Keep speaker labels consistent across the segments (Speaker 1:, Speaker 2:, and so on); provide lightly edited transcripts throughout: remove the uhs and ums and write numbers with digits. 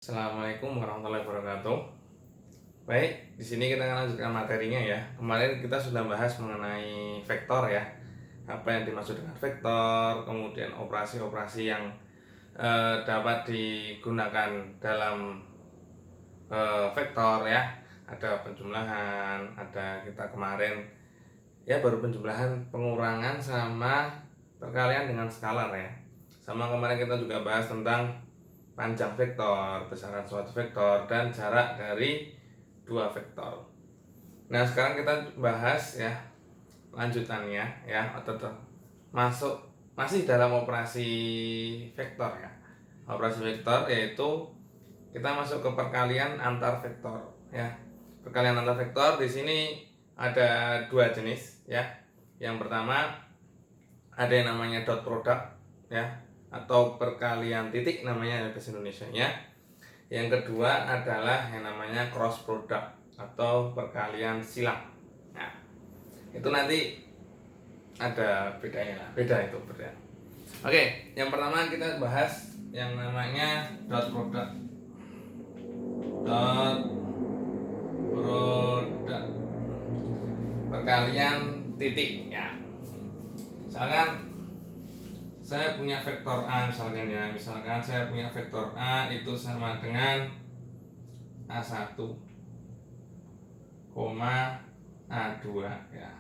Speaker 1: Assalamualaikum warahmatullahi wabarakatuh. Baik, di sini kita akan lanjutkan materinya ya. Kemarin kita sudah bahas mengenai vektor ya. Apa yang dimaksud dengan vektor, kemudian operasi-operasi yang dapat digunakan dalam vektor ya. Ada penjumlahan, ada kita kemarin ya baru penjumlahan, pengurangan sama perkalian dengan skalar ya. Sama kemarin kita juga bahas tentang panjang vektor, besaran suatu vektor, dan jarak dari dua vektor. Nah, sekarang kita bahas ya lanjutannya ya, atau masih dalam operasi vektor ya. Operasi vektor yaitu kita masuk ke perkalian antar vektor ya. Perkalian antar vektor di sini ada dua jenis ya. Yang pertama ada yang namanya dot product ya, atau perkalian titik namanya bahasa Indonesianya. Yang kedua adalah yang namanya cross product atau perkalian silang. Nah, itu nanti ada bedanya, beda itu beda. Oke, yang pertama kita bahas yang namanya dot product. Dot product perkalian titik ya. Misalkan saya punya vektor A misalkan saya punya vektor A itu sama dengan A1, A2 ya.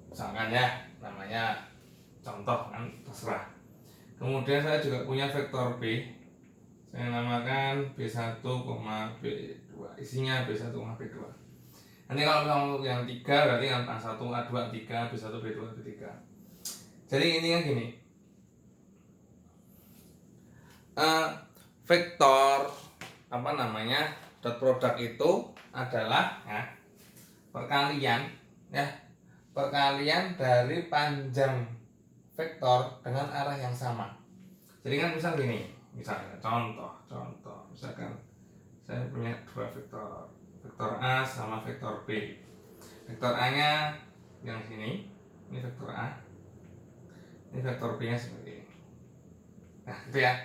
Speaker 1: Misalkan ya, namanya contoh kan terserah. Kemudian saya juga punya vektor B. Saya namakan B1, B2. Isinya B1, B2. Nanti kalau yang 3 berarti kan A1, A2, A3, B1, B2, B3. Jadi ini kan gini. Vektor dot product itu adalah ya, perkalian dari panjang vektor dengan arah yang sama. Jadi kan misalnya contoh misalkan saya punya dua vektor A sama vektor B. Vektor A nya yang sini, ini vektor A, ini vektor B nya seperti ini. Nah itu ya.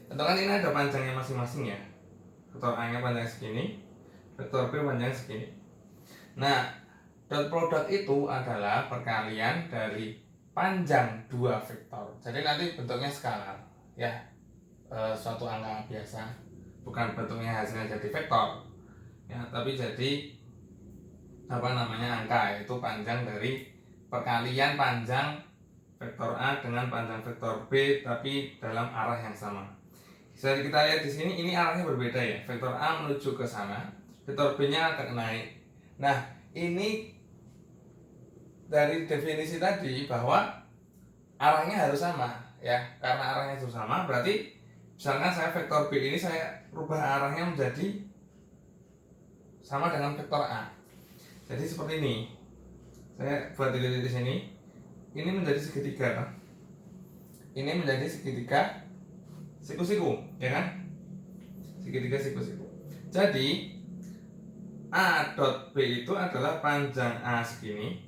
Speaker 1: Tentukan ini ada panjangnya masing-masing ya. Vektor A nya panjang segini, vektor B panjang segini. Nah, dot product itu adalah perkalian dari panjang dua vektor. Jadi nanti bentuknya skalar ya, suatu angka biasa, bukan bentuknya hasilnya jadi vektor ya, tapi jadi angka, yaitu panjang dari perkalian panjang vektor A dengan panjang vektor B tapi dalam arah yang sama. Jadi kita lihat di sini, ini arahnya berbeda ya. Vektor A menuju ke sana, vektor B-nya agak naik. Nah, ini dari definisi tadi bahwa arahnya harus sama ya. Karena arahnya harus sama, berarti misalkan saya vektor B ini saya rubah arahnya menjadi sama dengan vektor A. Jadi seperti ini. Saya buat titik di sini. Ini menjadi segitiga kan? Ini menjadi segitiga siku-siku, ya kan? Segitiga siku-siku. Jadi A dot B itu adalah panjang A segini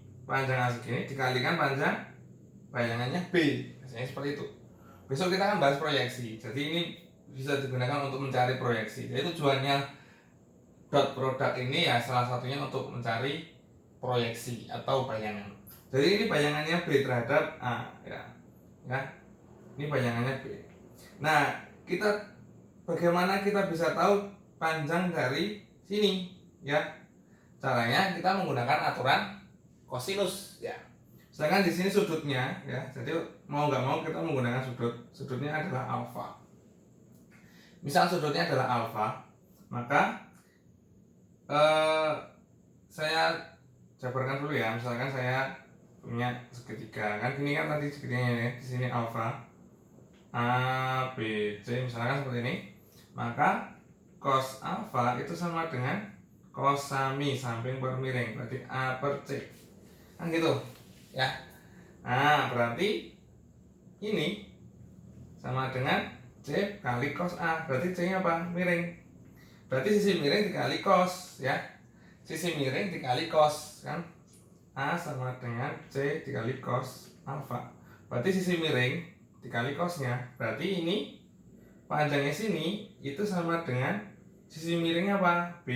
Speaker 1: dikalikan panjang bayangannya B. Biasanya seperti itu. Besok kita akan bahas proyeksi. Jadi ini bisa digunakan untuk mencari proyeksi. Jadi tujuannya dot product ini ya salah satunya untuk mencari proyeksi atau bayangan. Jadi ini bayangannya B terhadap A ya. Ini bayangannya B. Nah, bagaimana kita bisa tahu panjang dari sini ya? Caranya kita menggunakan aturan kosinus ya. Sedangkan di sini sudutnya ya. Jadi mau nggak mau kita menggunakan sudutnya adalah alfa. Misal sudutnya adalah alfa, maka saya jabarkan dulu ya. Misalkan saya punya segitiga, kan ini kan tadi segitiganya ya. Di sini alfa A, B, C misalkan seperti ini, maka cos alfa itu sama dengan cos sami samping per miring, berarti A per C kan gitu ya. Nah berarti ini sama dengan C kali cos A, berarti C nya apa? Miring, berarti sisi miring dikali cos ya, sisi miring dikali cos kan. A sama dengan C dikali cos alfa, berarti sisi miring dikali cosnya, berarti ini panjangnya sini itu sama dengan sisi miringnya apa? B.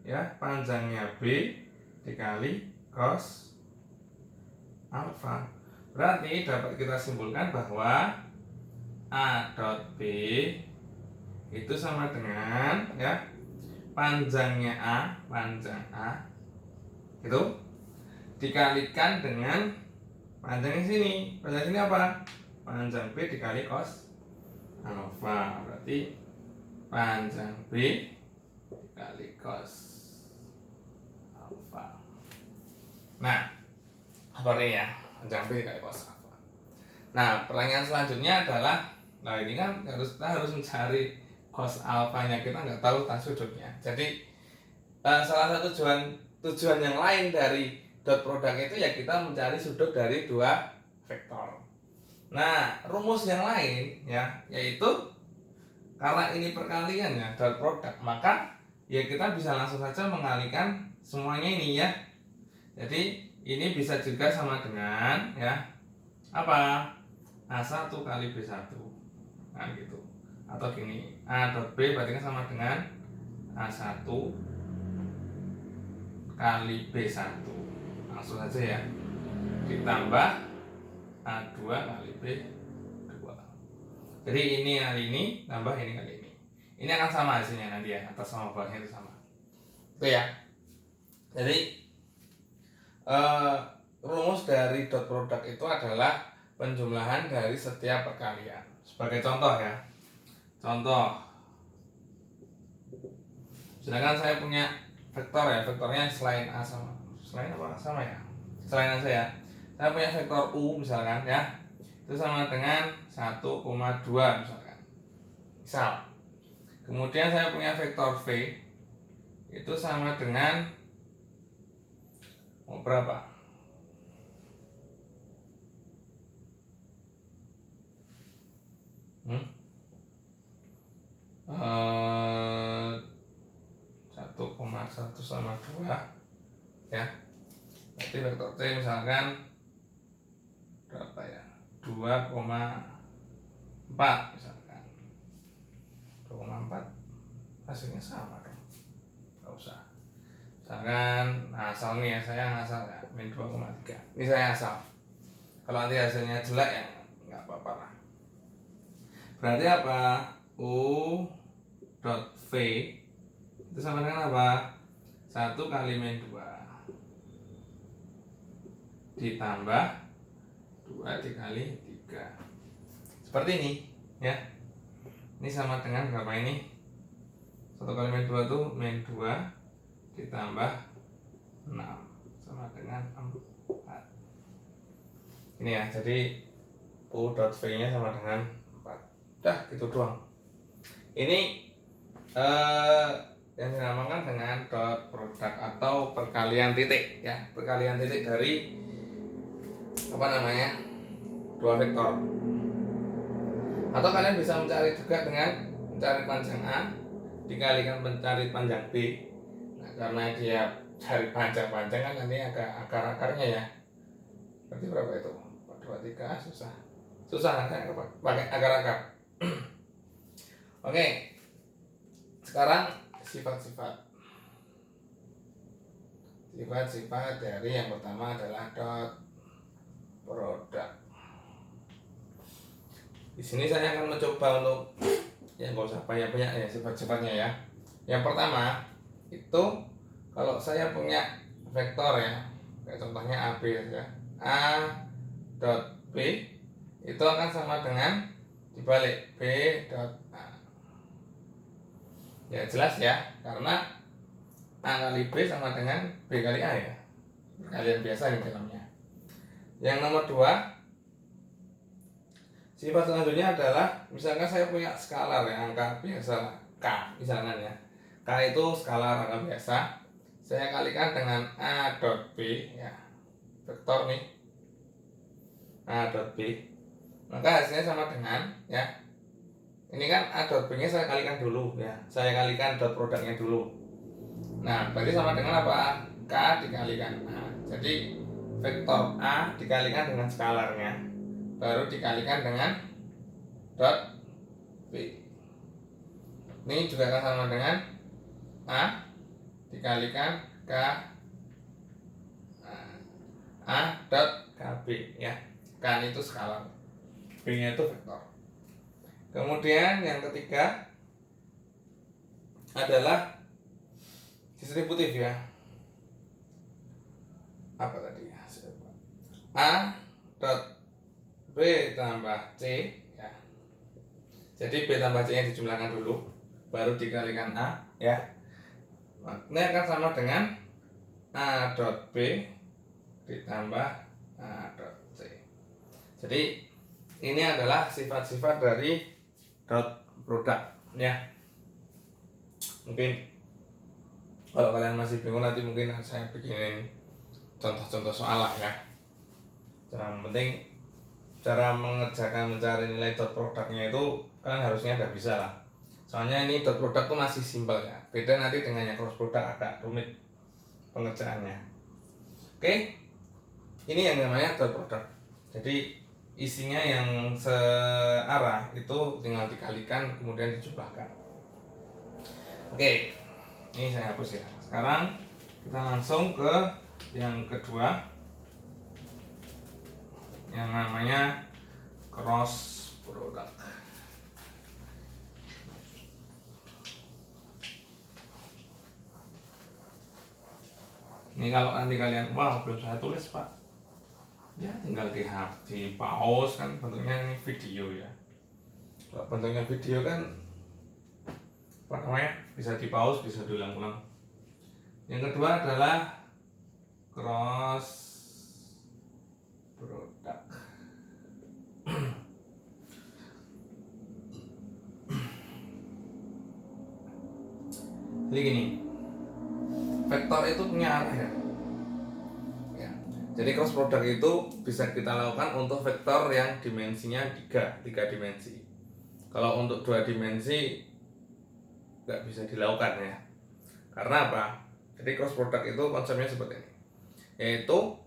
Speaker 1: Ya, panjangnya B dikali cos alfa. Berarti dapat kita simpulkan bahwa A dot B itu sama dengan ya panjang A itu dikalikan dengan panjangnya sini. Panjang sini apa? Panjang B dikali cos alfa. Berarti panjang B dikali cos alfa. Nah, seperti ya, panjang B dikali cos alfa. Nah, pertanyaan selanjutnya adalah, nah ini kan kita harus mencari cos alfanya, kita nggak tahu tan sudutnya. Jadi salah satu tujuan yang lain dari dot produk itu ya kita mencari sudut dari dua vektor. Nah, rumus yang lain ya yaitu karena ini perkalian ya dot produk, maka ya kita bisa langsung saja mengalihkan semuanya ini ya. Jadi ini bisa juga sama dengan ya apa? A1 kali B1. Nah gitu. Atau gini, A dot B berarti kan sama dengan A1 kali B1. Langsung saja ya. Ditambah A2 kali B2. Jadi ini kali ini tambah ini kali ini. Ini akan sama hasilnya nanti ya, atas sama bawahnya itu sama. Itu ya. Jadi rumus dari dot produk itu adalah penjumlahan dari setiap perkalian. Sebagai contoh ya. Contoh. Sedangkan saya punya vektor ya, vektornya selain A sama selain apa? Sama ya. Selain A saya punya vektor U misalkan ya. Itu sama dengan 1,2 misalkan. Misal. Kemudian saya punya vektor V itu sama dengan berapa? Satu koma satu sama 2 ya. Berarti vektor T misalkan berapa ya? 2,4 misalkan. 2,4 hasilnya sama dong. Enggak usah. Misalkan asal nih ya, saya ngasal ya, min 2,3. Ini saya asal. Kalau nanti hasilnya jelek ya nggak apa-apa lah. Berarti apa? U dot V itu sama dengan apa? 1 kali min 2 ditambah 2 dikali 3. Seperti ini ya. Ini sama dengan berapa ini? 1 kali min 2 itu min 2 ditambah 6 sama dengan 4. Ini ya, jadi U dot V nya sama dengan 4. Udah gitu doang. Ini yang dinamakan dengan dot produk atau perkalian titik ya, perkalian titik dari apa namanya, dua vektor. Atau kalian bisa mencari juga dengan mencari panjang A dikalikan mencari panjang B. Nah, karena dia cari panjang-panjang kan nanti agak akar-akarnya ya. Berarti berapa itu? 2, 3 susah kan pakai akar-akar. Oke. Sekarang sifat-sifat dari yang pertama adalah dot produk. Di sini saya akan mencoba untuk yang nggak usah banyak-banyak ya sifat-sifatnya ya. Yang pertama itu kalau saya punya vektor ya, kayak contohnya AB ya, A dot B itu akan sama dengan dibalik B dot A. Ya jelas ya, karena A kali B sama dengan B kali A ya, perkalian biasa di dalamnya. Yang nomor 2, sifat selanjutnya adalah misalkan saya punya skalar ya, angka biasa K misalkan ya. K itu skalar angka biasa. Saya kalikan dengan A dot B ya, vektor nih A dot B, maka hasilnya sama dengan ya, ini kan A dot B nya saya kalikan dulu ya, saya kalikan dot produknya dulu. Nah berarti sama dengan apa? K dikalikan A. Jadi vektor A dikalikan dengan skalarnya, baru dikalikan dengan dot Ini juga akan sama dengan A dikalikan K A dot KB ya. Kan itu skalar, B nya itu vektor. Kemudian yang ketiga adalah distributif ya. Apa tadi ya? A dot B tambah C ya. Jadi B tambah C nya dijumlahkan dulu, baru dikalikan A ya. Ini akan sama dengan A dot B ditambah A dot C. Jadi ini adalah sifat-sifat dari dot produk ya. Mungkin kalau kalian masih bingung, nanti mungkin saya bikinin contoh-contoh soal lah ya. Yang penting cara mengerjakan mencari nilai dot produknya itu kalian harusnya udah bisa lah. Soalnya ini dot produk tuh masih simpel ya. Beda nanti dengan yang cross product, agak rumit pengerjaannya. Oke, ini yang namanya dot product. Jadi isinya yang searah itu tinggal dikalikan kemudian dijumlahkan. Oke, ini saya hapus ya. Sekarang kita langsung ke yang kedua, yang namanya cross product. Ini kalau nanti kalian, wah belum saya tulis pak, ya tinggal di pause kan, bentuknya ini video ya. Kalau bentuknya video kan apa namanya, bisa di pause, bisa diulang-ulang. Yang kedua adalah cross product. Jadi gini, vektor itu punya arah ya. Jadi cross product itu bisa kita lakukan untuk vektor yang dimensinya 3 dimensi. Kalau untuk 2 dimensi nggak bisa dilakukan ya. Karena apa? Jadi cross product itu konsepnya seperti ini, yaitu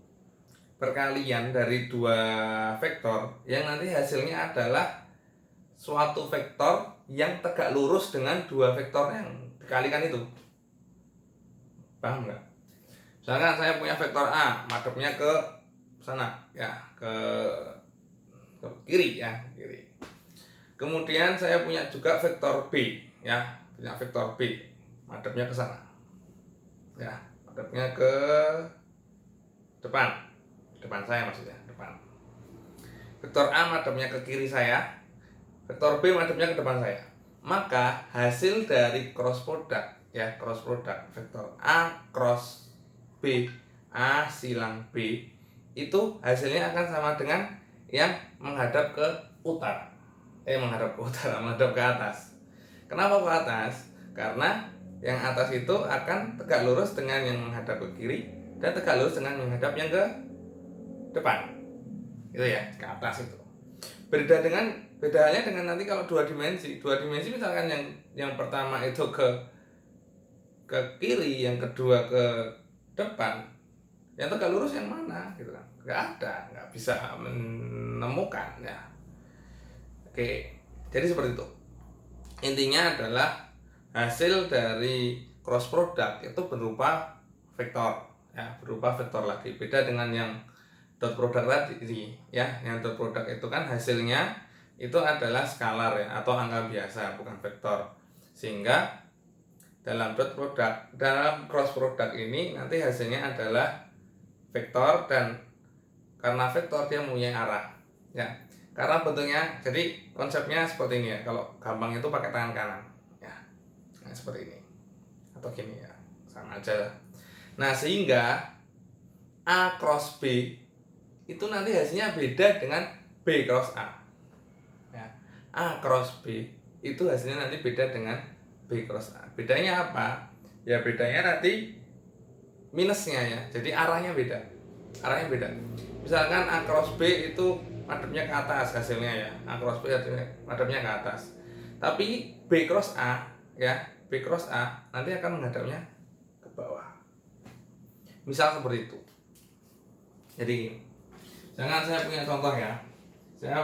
Speaker 1: perkalian dari 2 vektor yang nanti hasilnya adalah suatu vektor yang tegak lurus dengan 2 vektor yang dikalikan itu. Paham nggak? Misalkan saya punya vektor A, madepnya ke sana ya, ke kiri ya, kiri. Kemudian saya punya juga vektor B ya, punya vektor B, madepnya ke sana ya, madepnya ke depan saya maksudnya, depan. Vektor A madepnya ke kiri saya, vektor B madepnya ke depan saya. Maka hasil dari cross product ya, cross product vektor A cross B, A silang B, itu hasilnya akan sama dengan yang menghadap ke utara. Menghadap ke atas. Kenapa ke atas? Karena yang atas itu akan tegak lurus dengan yang menghadap ke kiri, dan tegak lurus dengan menghadap yang ke depan. Itu ya, ke atas itu. Beda halnya dengan nanti kalau 2 dimensi. 2 dimensi misalkan yang pertama itu ke kiri, yang kedua ke depan, yang tegak lurus yang mana gitu kan, nggak bisa menemukan ya. Oke, jadi seperti itu. Intinya adalah hasil dari cross product itu berupa vektor ya, berupa vektor lagi. Beda dengan yang dot product tadi ya. Yang dot product itu kan hasilnya itu adalah skalar ya, atau angka biasa, bukan vektor. Sehingga dalam dot product, dalam cross product ini nanti hasilnya adalah vektor, dan karena vektor dia mempunyai arah ya. Karena bentuknya, jadi konsepnya seperti ini ya. Kalau gampang itu pakai tangan kanan ya, nah, seperti ini atau gini ya, sama aja. Nah, sehingga A cross B itu nanti hasilnya beda dengan B cross A ya. A cross B itu hasilnya nanti beda dengan B cross A. Bedanya apa? Ya bedanya nanti minusnya ya. Jadi arahnya beda. Misalkan A cross B itu madepnya ke atas hasilnya ya. A cross B madepnya ke atas. Tapi B cross A ya, B cross A nanti akan menghadapnya ke bawah. Misal seperti itu. Jadi jangan, saya punya contoh ya. Saya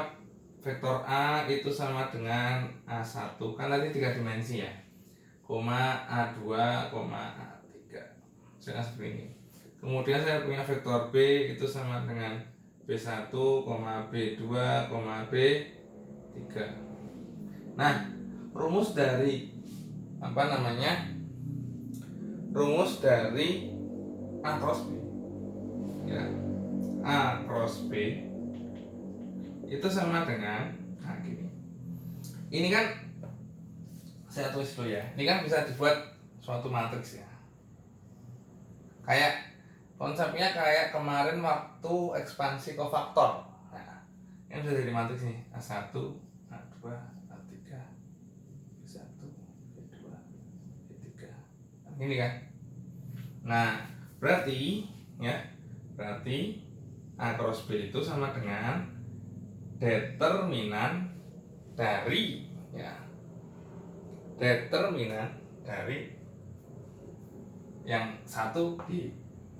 Speaker 1: vektor A itu sama dengan A1 kan tadi 3 dimensi ya, koma A2, koma A3 misalnya seperti ini. Kemudian saya punya vektor B itu sama dengan B1, B2, B3. Nah, rumus dari rumus dari A cross B ya, A cross B itu sama dengan gini. Ini kan saya tulis dulu ya. Ini kan bisa dibuat suatu matriks ya. Kayak konsepnya kayak kemarin waktu ekspansi kofaktor. Nah, ini bisa jadi matriks nih. A1, A2, A3, B1, B2, B3. Ini kan. Nah, berarti A cross B itu sama dengan determinan dari yang satu di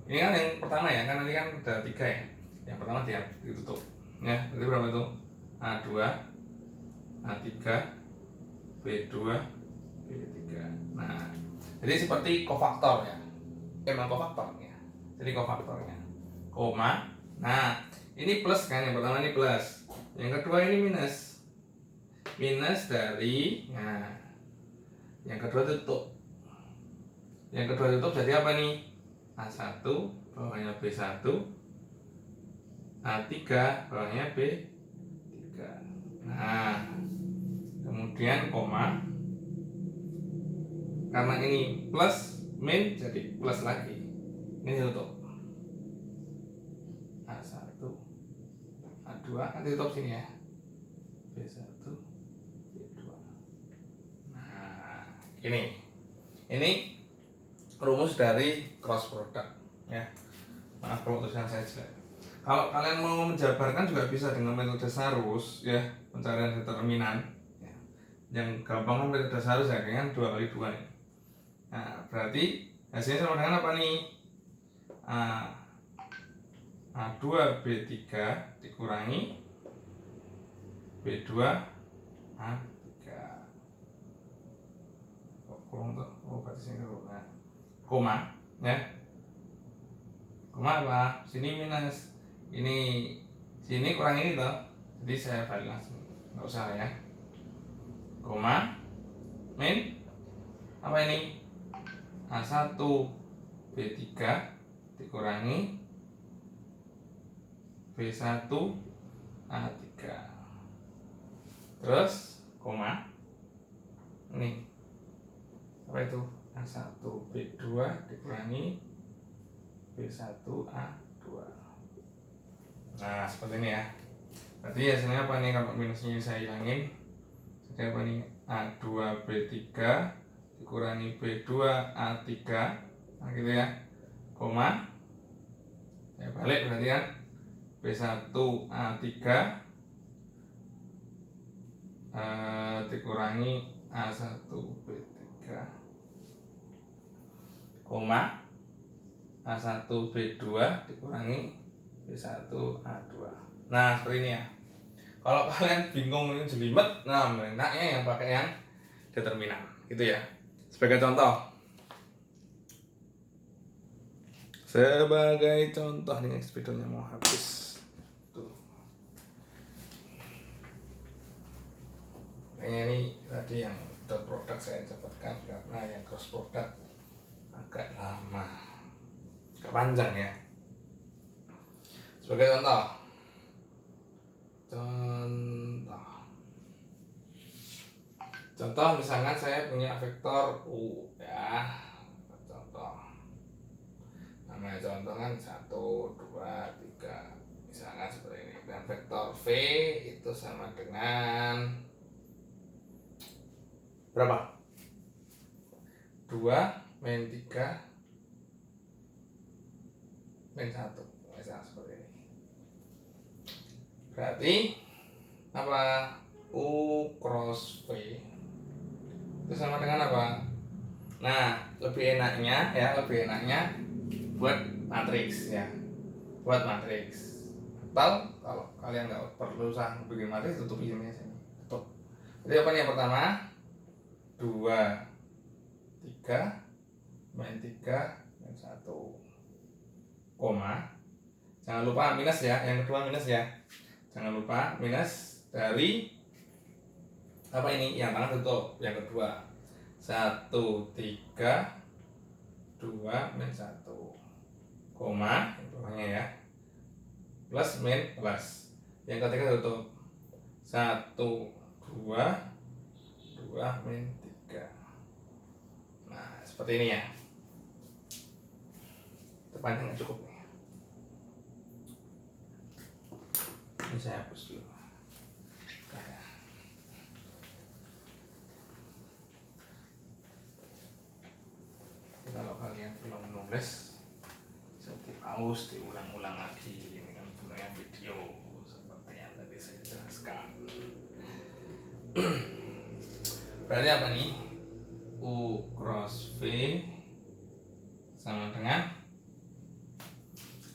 Speaker 1: ini kan yang pertama ya, kan nanti kan ada 3 ya. Yang pertama dia ditutup ya. Jadi berapa itu? A2, A3, B2, B3. Nah, jadi seperti kofaktor ya. Emang kofaktor ya. Jadi kofaktornya. Koma. Nah, ini plus kan, yang pertama ini plus. Yang kedua ini minus. Minus dari yang kedua tutup. Yang kedua tutup jadi apa nih? A1 bawahnya B1, A3 bawahnya B3. Nah, kemudian koma. Karena ini plus min jadi plus lagi. Ini tutup. A1, A2 kan tutup sini ya. B1, B2. Nah, ini rumus dari cross product ya. Maaf kalau tulisan saya jelek. Kalau kalian mau menjabarkan juga bisa dengan metode Sarus ya, pencarian determinan ya. Yang gampang kan metode Sarus ya, kan 2 kali 2 nih. Nah, berarti hasilnya sama dengan apa nih? A2 B3 dikurangi B2 A3. Kurang tuh, berarti sini koma ya. Koma apa? Sini minus. Ini sini kurang ini toh. Jadi saya balik langsung. Enggak usah ya. Koma min apa ini? A1 B3 dikurangi B1 A3. Terus koma ini apa itu? A1 B2 dikurangi B1 A2. Nah, seperti ini ya. Berarti hasilnya apa nih kalau minusnya saya hilangin? Jadi apa nih? A2 B3 dikurangi B2 A3. Nah, gitu ya. Koma. Ya balik berarti kan B1 A3 dikurangi A1 B3, koma A1 B2 dikurangi B1 A2. Nah, seperti ini ya. Kalau kalian bingung ini jelimet, nah enaknya yang pakai yang determinan gitu ya. Sebagai contoh nih, videonya mau habis tuh. Kayaknya ini tadi yang dot product saya dapatkan karena yang cross product agak lama, agak panjang ya. Sebagai contoh misalkan saya punya vektor U ya. Namanya contoh kan 1, 2, 3 misalkan seperti ini. Dan vektor V itu sama dengan berapa? 2 min 3 min 1 misalkan seperti ini. Berarti apa? U cross V itu sama dengan apa? Nah, lebih enaknya buat matriks ya, buat matriks. Atau kalau kalian nggak perlu usah bikin mati, tutup ini aja nih. Tutup. Jadi apa nih yang pertama? 2, 3, min 3, min 1, koma. Jangan lupa minus ya, yang kedua minus ya. Jangan lupa minus dari apa ini? Yang tangan tutup. Yang kedua 1, 3, 2, min 1, koma, bawahnya ya. Plus min plus. Yang ketiga tutup. 1, 2, 2, min 3. Nah, seperti ini ya. Panjangnya cukup nih. Ini saya hapus dulu. Kalau kalian belum nulis, bisa di-pause, diulang-ulang lagi. Ini kan sebenarnya video seperti yang tadi saya jelaskan. Berarti apa nih? U cross V sama dengan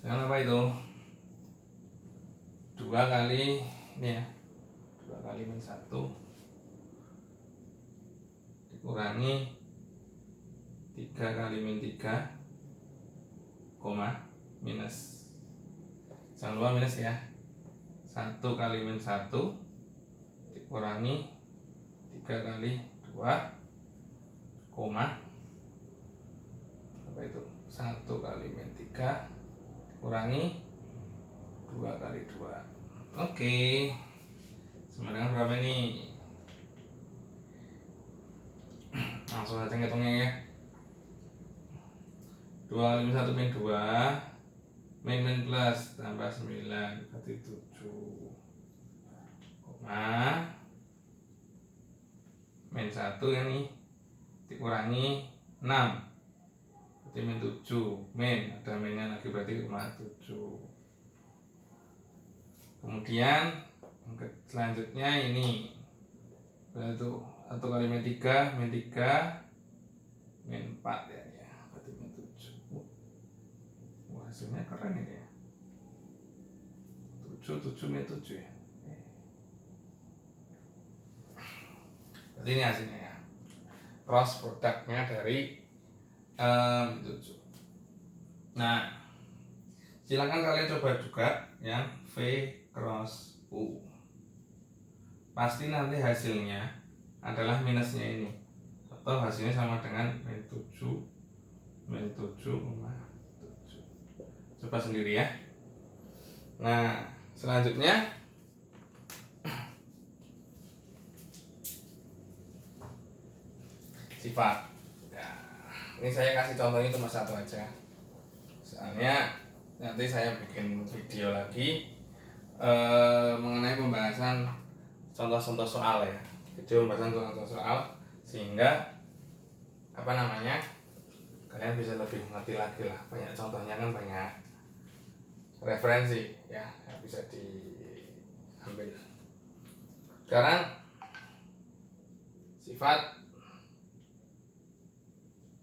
Speaker 1: apa itu? 2 kali ini ya, 2 kali min 1 dikurangi 3 kali min 3, koma, minus. Jangan lupa minus ya. 1 kali min 1 dikurangi 3 kali 2, koma, apa itu? 1 kali min 3 kurangi 2 kali 2. Oke. Sama dengan berapa ini? Langsung saja ngitungnya ya. 2 kali min 1 min 2, min plus tambah 9 berarti 7, koma, min 1 ini dikurangi 6 berarti min 7, min ada minnya lagi berarti koma 7. Kemudian selanjutnya ini berarti 1 kali min 3, min 4 ya, berarti min 7. Wah, hasilnya keren ini ya. 7 min 7 ya. Berarti ini hasilnya ya. Cross produknya dari 7. Nah, silakan kalian coba juga yang V cross U. Pasti nanti hasilnya adalah minusnya ini, atau hasilnya sama dengan min 7, min 7, 7. Coba sendiri ya. Nah, selanjutnya sifat. Ini saya kasih contohnya cuma satu aja. Soalnya nanti saya bikin video lagi mengenai pembahasan contoh-contoh soal ya. Video pembahasan contoh soal sehingga apa namanya? Kalian bisa lebih mengerti lagi lah. Banyak contohnya kan, banyak referensi ya yang bisa diambil. Sekarang sifat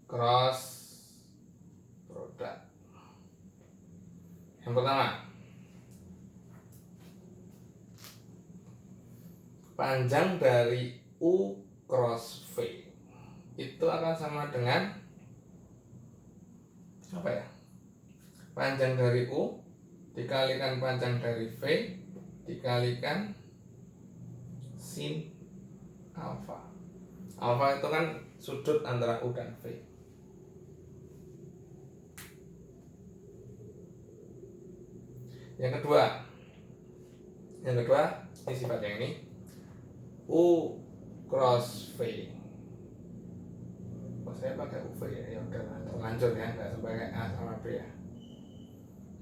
Speaker 1: cross product. Yang pertama, panjang dari U cross V itu akan sama dengan apa ya? Panjang dari U dikalikan panjang dari V dikalikan sin alfa. Alfa itu kan sudut antara U dan V. Yang kedua ini sifat yang ini, U cross V. Saya pakai UV ya, udahlah terlanjur ya, nggak sebagai A sama B ya.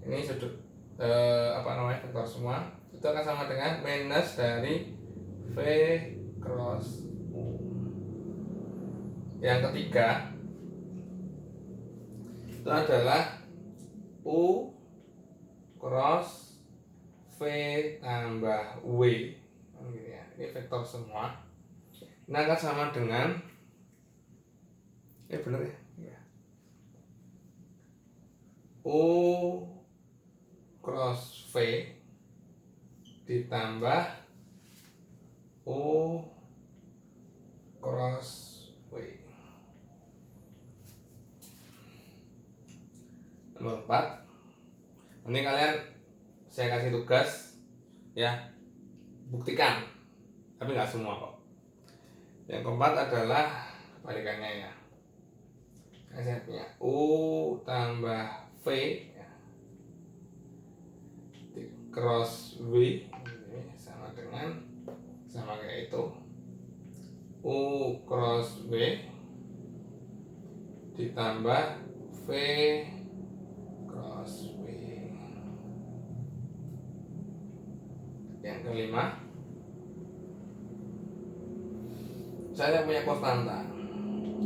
Speaker 1: Ini sudut vektor semua itu akan sama dengan minus dari V cross U. Yang ketiga itu adalah U cross V tambah W. Ini vektor semua. Ini akan sama dengan bener ya. U cross V ditambah U cross V. Nomor 4, nanti kalian saya kasih tugas ya, buktikan, tapi nggak semua kok. Yang keempat adalah kebalikannya ya. Saya punya U tambah V ya, cross V ini sama kayak itu, U cross V ditambah V cross V. Yang kelima, saya punya konstanta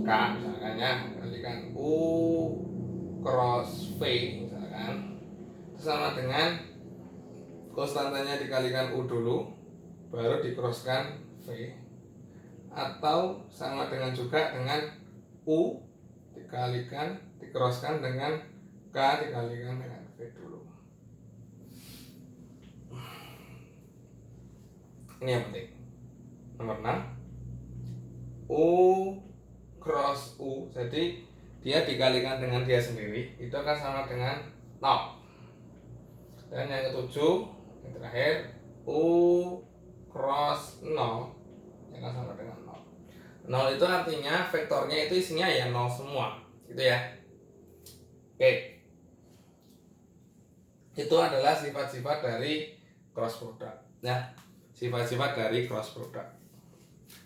Speaker 1: K misalkan ya, kalikan U cross V misalkan, sama dengan konstantanya dikalikan U dulu baru dikroskan V, atau sama dengan juga dengan U dikroskan dengan K dikalikan dengan V dulu. Ini yang penting. Nomor 6, U cross U, jadi dia dikalikan dengan dia sendiri itu akan sama dengan 0. Dan yang ketujuh, yang terakhir, U cross 0 yang akan sama dengan 0. 0 itu artinya vektornya itu isinya ya 0 semua, gitu ya. Oke, itu adalah sifat-sifat dari cross product ya, sifat-sifat dari cross product.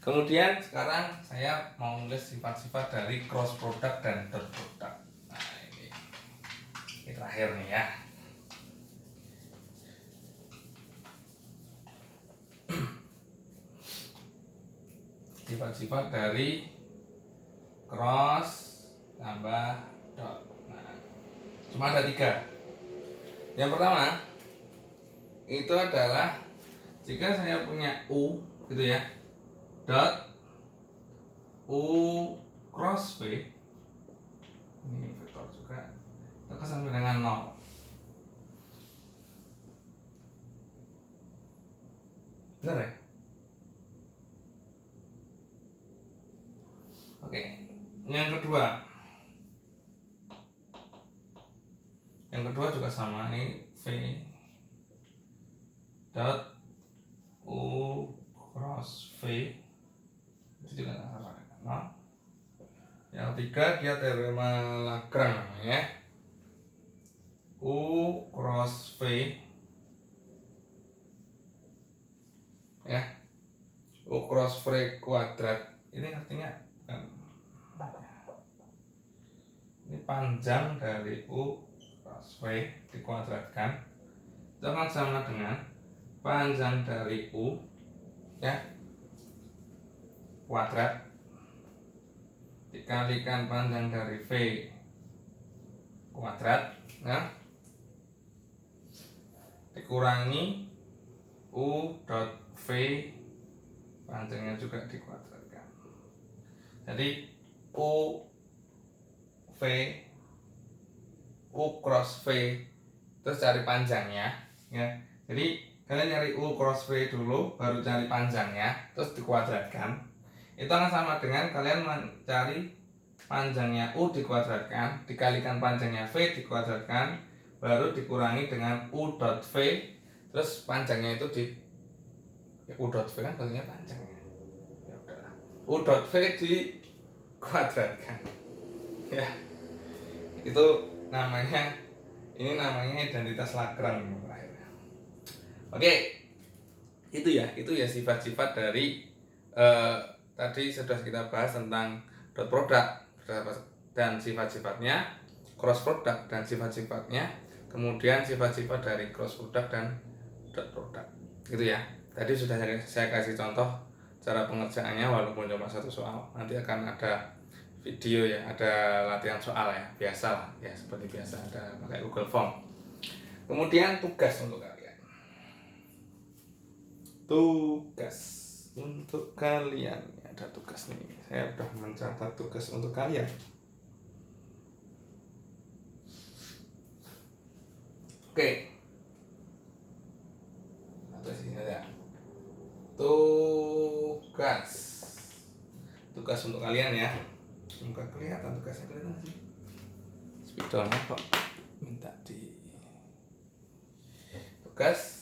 Speaker 1: Kemudian sekarang saya mau nulis sifat-sifat dari cross product dan dot product. Nah ini terakhir nih ya. Sifat-sifat dari cross tambah dot. Nah, cuma ada 3. Yang pertama itu adalah jika saya punya U gitu ya, dot U cross V, ini vektor juga, itu sama dengan 0. Benar ya? Oke, yang kedua juga sama, ini V dot U cross V itu juga sama dengan 0. Yang ketiga dia teorema Lagrange namanya, U cross V ya, U cross V kuadrat, ini artinya ini panjang dari U cross V dikuadratkan itu akan sama dengan panjang dari U ya kuadrat dikalikan panjang dari V kuadrat ya, dikurangi U dot V panjangnya juga dikuadratkan. Jadi U cross V terus cari panjangnya ya. Jadi kalian nyari U cross V dulu baru cari panjangnya terus dikuadratkan. Itu akan sama dengan kalian mencari panjangnya U dikuadratkan dikalikan panjangnya V dikuadratkan baru dikurangi dengan U dot V terus panjangnya itu di ya, U dot V kan panjangnya panjangnya ya udahlah, U dot V dikuadratkan ya, itu namanya identitas Lagrange. Oke, itu ya sifat-sifat dari tadi sudah kita bahas tentang dot product dan sifat-sifatnya, cross product dan sifat-sifatnya, kemudian sifat-sifat dari cross product dan dot product gitu ya. Tadi sudah saya kasih contoh cara pengerjaannya walaupun cuma 1 soal, nanti akan ada video ya, ada latihan soal ya, biasa lah ya, seperti biasa ada pakai Google Form. Kemudian tugas untuk kalian, ada tugas nih, saya sudah mencatat tugas untuk kalian. Oke, apa sih tugas. Tugas untuk kalian ya. Semoga kelihatan tugasnya, kelihatan sih. Spidolnya kok minta di tugas.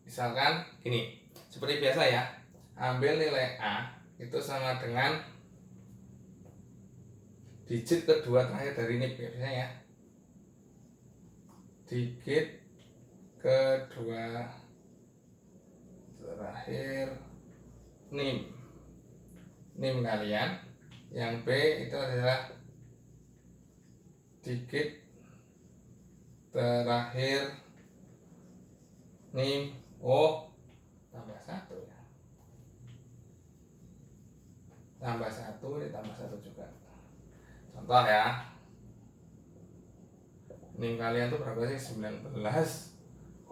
Speaker 1: Misalkan ini seperti biasa ya, ambil nilai A itu sama dengan digit kedua terakhir dari NIP biasanya ya, digit kedua terakhir NIM kalian. Yang B itu adalah digit terakhir NIM. Oh, tambah 1 ya, tambah 1, ini tambah 1 juga. Contoh ya, NIM kalian tuh berapa sih? 19 010078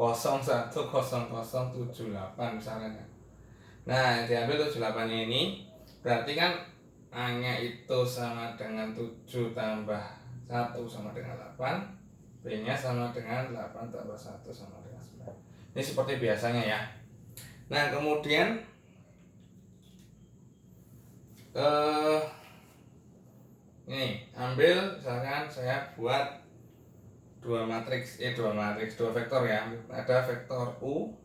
Speaker 1: misalnya. Nah, diambil 78 nya ini, berarti kan A nya itu sama dengan 7 tambah 1 sama dengan 8, B nya sama dengan 8 tambah 1 sama dengan 9. Ini seperti biasanya ya. Nah, kemudian ini ambil, misalkan saya buat dua vektor ya. Ada vektor U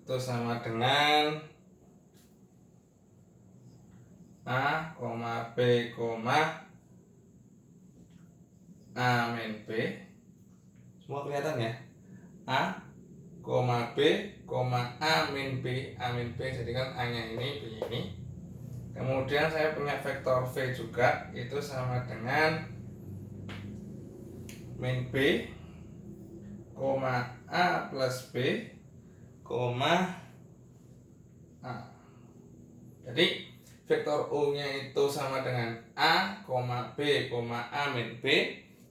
Speaker 1: itu sama dengan A, B, A min B. Semua kelihatan ya? A, B, A min B. A min B, jadi kan A nya ini, B ini. Kemudian saya punya vektor V juga, itu sama dengan min B, A plus B, A. Jadi vektor U nya itu sama dengan A, B, A min B.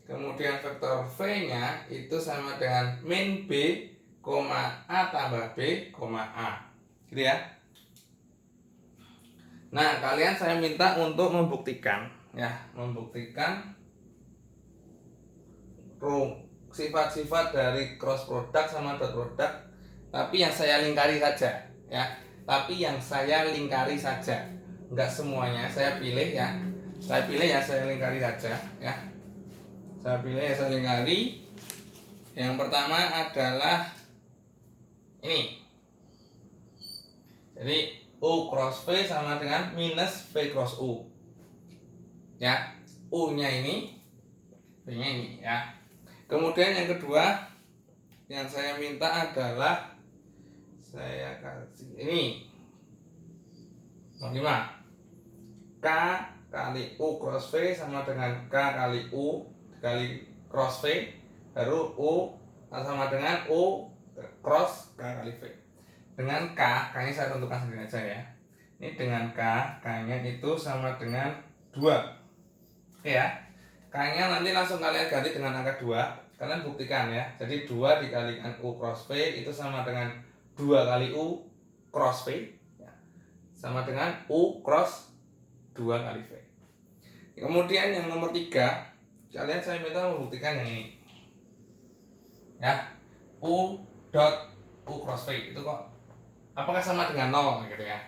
Speaker 1: Kemudian vektor V nya itu sama dengan min B, A tambah B, A. Gitu ya. Nah, kalian saya minta untuk membuktikan ya, sifat-sifat dari cross product sama dot product, tapi yang saya lingkari saja ya. Enggak semuanya saya pilih ya. Saya lingkari saja ya. Saya lingkari. Yang pertama adalah ini. Jadi U cross V sama dengan minus V cross U. Ya, U-nya ini, V-nya ini ya. Kemudian yang kedua yang saya minta adalah saya kasih ini 5. K kali U cross V sama dengan K kali U kali cross V, baru U sama dengan U cross K kali V. Dengan K-nya saya tentukan sendiri aja ya. Ini dengan K-nya itu sama dengan 2. Oke ya. K-nya nanti langsung kalian ganti dengan angka 2. Kalian buktikan ya. Jadi 2 dikalikan U cross V itu sama dengan 2 kali U cross V ya. Sama dengan U cross 2 kali V. Kemudian yang nomor 3, kalian saya minta membuktikan yang ini. Ya. U dot U cross V itu kok apakah sama dengan 0 gitu ya.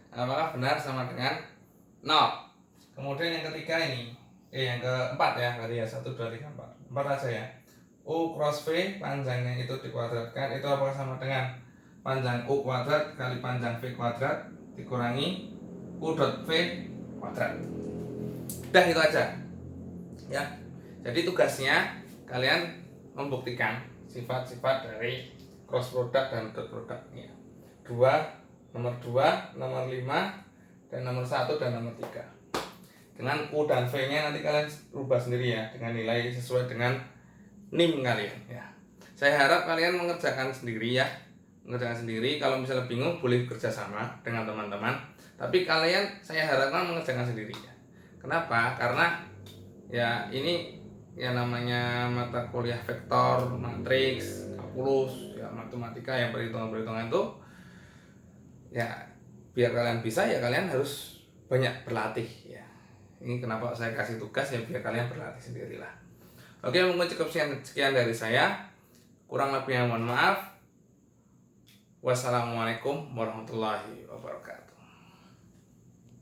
Speaker 1: Apakah benar sama dengan 0. Kemudian yang ketiga ini, yang keempat ya, berarti ya 1 2 3 4. 4 aja ya. U cross V panjangnya itu dikuadratkan, itu apakah sama dengan panjang U kuadrat kali panjang V kuadrat dikurangi U dot V kuadrat. Udah itu aja. Ya. Jadi tugasnya kalian membuktikan sifat-sifat dari cross product dan dot product ya. Nomor 2, nomor 5, dan nomor 1 dan nomor 3. Dengan U dan V-nya nanti kalian rubah sendiri ya, dengan nilai sesuai dengan NIM kalian ya. Saya harap kalian mengerjakan sendiri ya. Kalau misalnya bingung boleh kerja sama dengan teman-teman. Tapi kalian saya harapkan mengerjakan sendiri ya. Kenapa? Karena ya ini ya namanya mata kuliah vektor, matriks, kalkulus, ya matematika yang perhitungan-perhitungan itu ya biar kalian bisa ya kalian harus banyak berlatih ya. Ini kenapa saya kasih tugas ya, biar kalian berlatih sendirilah. Oke, mungkin cukup sekian dari saya. Kurang lebihnya mohon maaf. Wassalamualaikum warahmatullahi wabarakatuh.